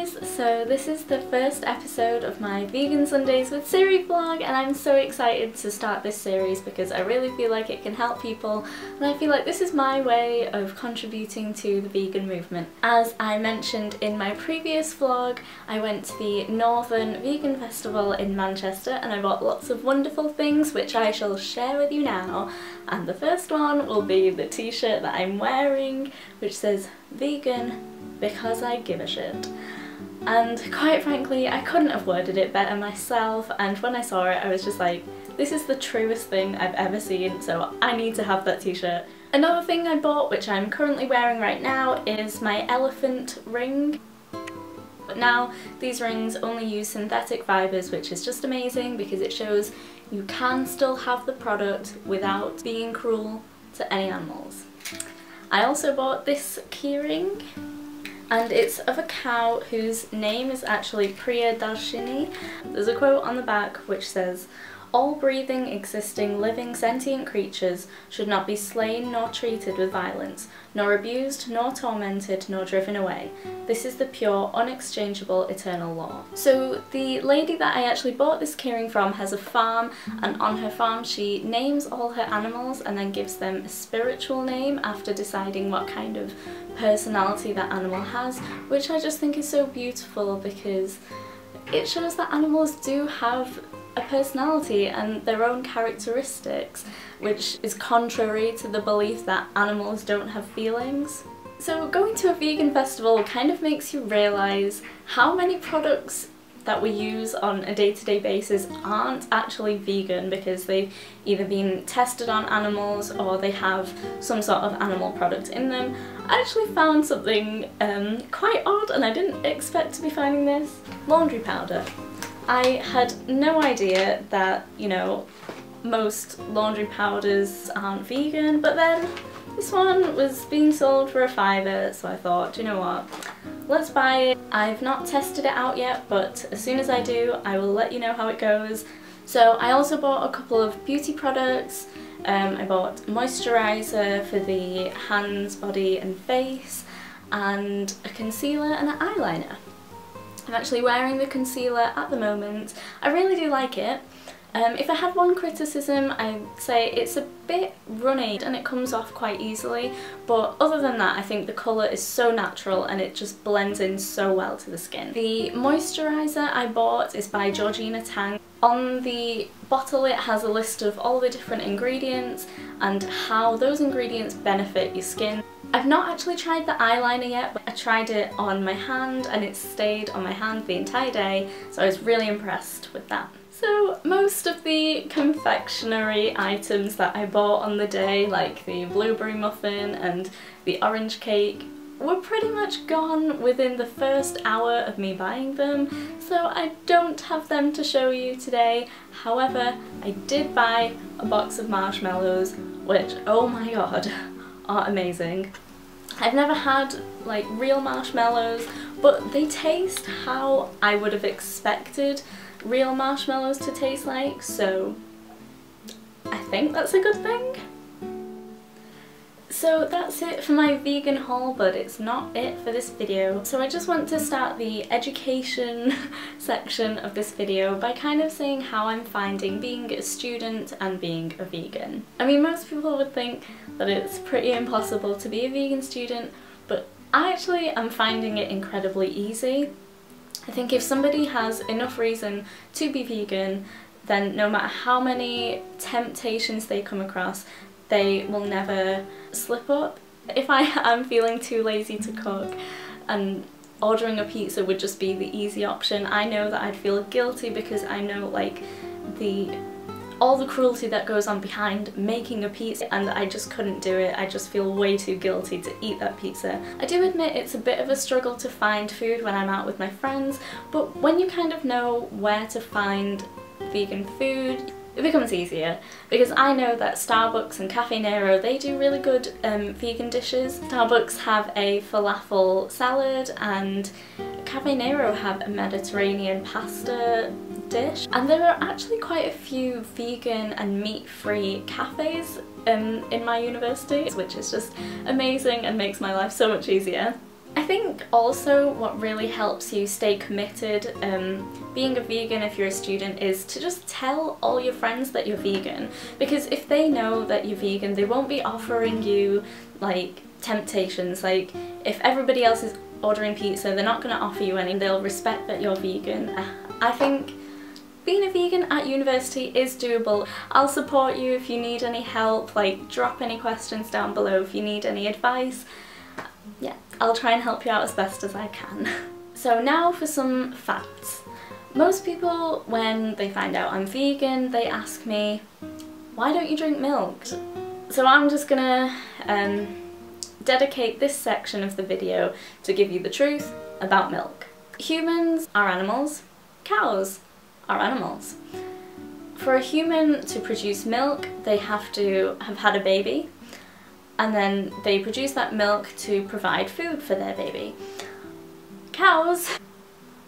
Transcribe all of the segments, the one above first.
guys! So this is the first episode of my Vegan Sundays with Siri vlog, and I'm so excited to start this series because I really feel like it can help people, and I feel like this is my way of contributing to the vegan movement. As I mentioned in my previous vlog, I went to the Northern Vegan Festival in Manchester and I bought lots of wonderful things which I shall share with you now. And the first one will be the t-shirt that I'm wearing, which says vegan because I give a shit. And quite frankly, I couldn't have worded it better myself, and when I saw it I was just like, this is the truest thing I've ever seen, so I need to have that t-shirt. Another thing I bought, which I'm currently wearing right now, is my elephant ring. But now these rings only use synthetic fibres, which is just amazing because it shows you can still have the product without being cruel to any animals. I also bought this keyring, and it's of a cow whose name is actually Priya Darshini. There's a quote on the back which says, "All breathing, existing, living, sentient creatures should not be slain nor treated with violence, nor abused, nor tormented, nor driven away. This is the pure, unexchangeable, eternal law." So the lady that I actually bought this keyring from has a farm, and on her farm she names all her animals and then gives them a spiritual name after deciding what kind of personality that animal has, which I just think is so beautiful because it shows that animals do have a personality and their own characteristics, which is contrary to the belief that animals don't have feelings. So going to a vegan festival kind of makes you realise how many products that we use on a day-to-day basis aren't actually vegan because they've either been tested on animals or they have some sort of animal product in them. I actually found something quite odd, and I didn't expect to be finding this. Laundry powder. I had no idea that, you know, most laundry powders aren't vegan, but then this one was being sold for $5, so I thought, do you know what, let's buy it. I've not tested it out yet, but as soon as I do, I will let you know how it goes. So I also bought a couple of beauty products. I bought moisturiser for the hands, body and face, and a concealer and an eyeliner. I'm actually wearing the concealer at the moment. I really do like it. If I had one criticism, I'd say it's a bit runny and it comes off quite easily, but other than that I think the colour is so natural and it just blends in so well to the skin. The moisturiser I bought is by Georgina Tang. On the bottle it has a list of all the different ingredients and how those ingredients benefit your skin. I've not actually tried the eyeliner yet, but I tried it on my hand and it stayed on my hand the entire day, so I was really impressed with that. So most of the confectionery items that I bought on the day, like the blueberry muffin and the orange cake, were pretty much gone within the first hour of me buying them, so I don't have them to show you today. However, I did buy a box of marshmallows, which, oh my god, are amazing. I've never had like real marshmallows, but they taste how I would have expected real marshmallows to taste like, so I think that's a good thing. So that's it for my vegan haul, but it's not it for this video. So I just want to start the education section of this video by kind of saying how I'm finding being a student and being a vegan. I mean, most people would think that it's pretty impossible to be a vegan student, but I actually am finding it incredibly easy. I think if somebody has enough reason to be vegan, then no matter how many temptations they come across, they will never slip up. If I am feeling too lazy to cook and ordering a pizza would just be the easy option, I know that I'd feel guilty because I know like all the cruelty that goes on behind making a pizza, and I just couldn't do it. I just feel way too guilty to eat that pizza. I do admit it's a bit of a struggle to find food when I'm out with my friends, but when you kind of know where to find vegan food, it becomes easier, because I know that Starbucks and Cafe Nero, they do really good vegan dishes. Starbucks have a falafel salad and Cafe Nero have a Mediterranean pasta dish, and there are actually quite a few vegan and meat-free cafes in my university, which is just amazing and makes my life so much easier. I think also what really helps you stay committed being a vegan if you're a student is to just tell all your friends that you're vegan, because if they know that you're vegan they won't be offering you like temptations. Like if everybody else is ordering pizza they're not going to offer you any, they'll respect that you're vegan. I think being a vegan at university is doable. I'll support you if you need any help, like drop any questions down below if you need any advice. Yeah, I'll try and help you out as best as I can. So now for some facts. Most people, when they find out I'm vegan, they ask me, why don't you drink milk? So I'm just gonna dedicate this section of the video to give you the truth about milk. Humans are animals, cows are animals. For a human to produce milk, they have to have had a baby, and then they produce that milk to provide food for their baby. Cows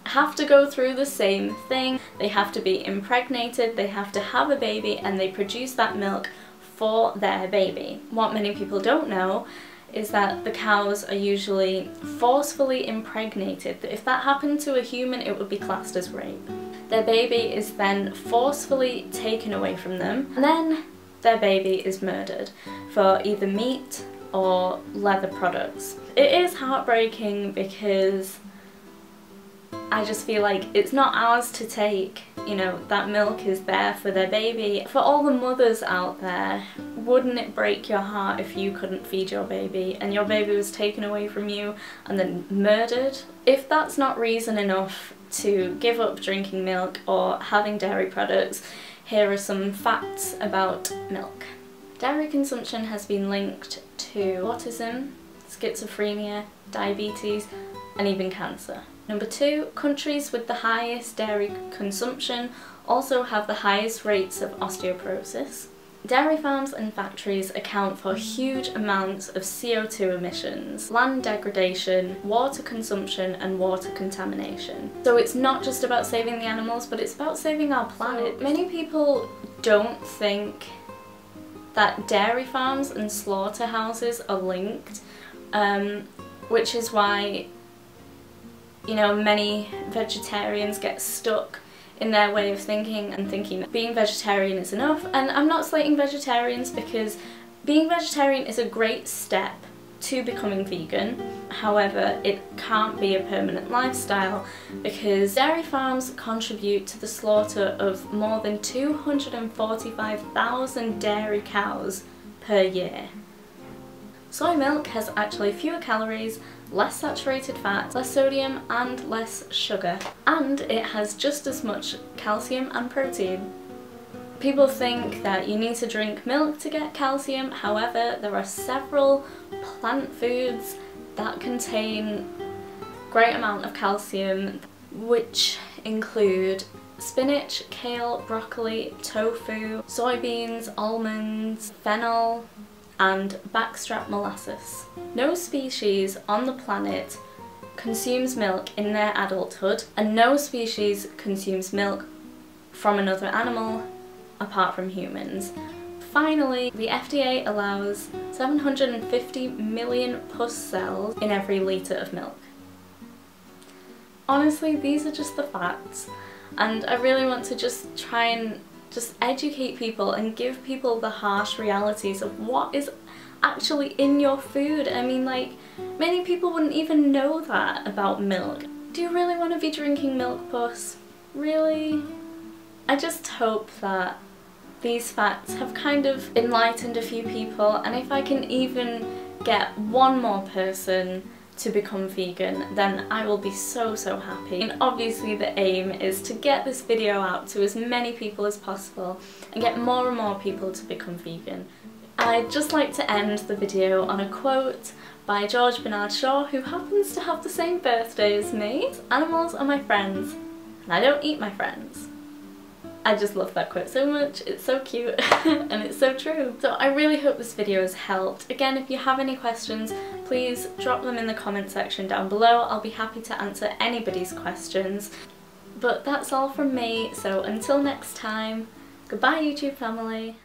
have to go through the same thing. They have to be impregnated, they have to have a baby, and they produce that milk for their baby. What many people don't know is that the cows are usually forcefully impregnated. If that happened to a human, it would be classed as rape. Their baby is then forcefully taken away from them, and then their baby is murdered for either meat or leather products. It is heartbreaking because I just feel like it's not ours to take, you know, that milk is there for their baby. For all the mothers out there, wouldn't it break your heart if you couldn't feed your baby and your baby was taken away from you and then murdered? If that's not reason enough to give up drinking milk or having dairy products, here are some facts about milk. Dairy consumption has been linked to autism, schizophrenia, diabetes, and even cancer. Number 2, countries with the highest dairy consumption also have the highest rates of osteoporosis. Dairy farms and factories account for huge amounts of CO2 emissions, land degradation, water consumption and water contamination. So it's not just about saving the animals, but it's about saving our planet. Many people don't think that dairy farms and slaughterhouses are linked, which is why, you know, many vegetarians get stuck in their way of thinking and thinking that being vegetarian is enough. And I'm not slating vegetarians, because being vegetarian is a great step to becoming vegan. However, it can't be a permanent lifestyle, because dairy farms contribute to the slaughter of more than 245,000 dairy cows per year. Soy milk has actually fewer calories, less saturated fat, less sodium and less sugar, and it has just as much calcium and protein. People think that you need to drink milk to get calcium. However, there are several plant foods that contain great amount of calcium, which include spinach, kale, broccoli, tofu, soybeans, almonds, fennel, and backstrap molasses. No species on the planet consumes milk in their adulthood, and no species consumes milk from another animal apart from humans. Finally, the FDA allows 750 million pus cells in every litre of milk. Honestly, these are just the facts, and I really want to just try and educate people and give people the harsh realities of what is actually in your food. I mean, like, many people wouldn't even know that about milk. Do you really want to be drinking milk pus? Really? I just hope that these facts have kind of enlightened a few people, and if I can even get one more person to become vegan, then I will be so happy. And obviously the aim is to get this video out to as many people as possible and get more and more people to become vegan. I'd just like to end the video on a quote by George Bernard Shaw, who happens to have the same birthday as me. Animals are my friends, and I don't eat my friends. I just love that quote so much, it's so cute and it's so true. So I really hope this video has helped. Again, if you have any questions, please drop them in the comment section down below. I'll be happy to answer anybody's questions. But that's all from me, so until next time, goodbye YouTube family.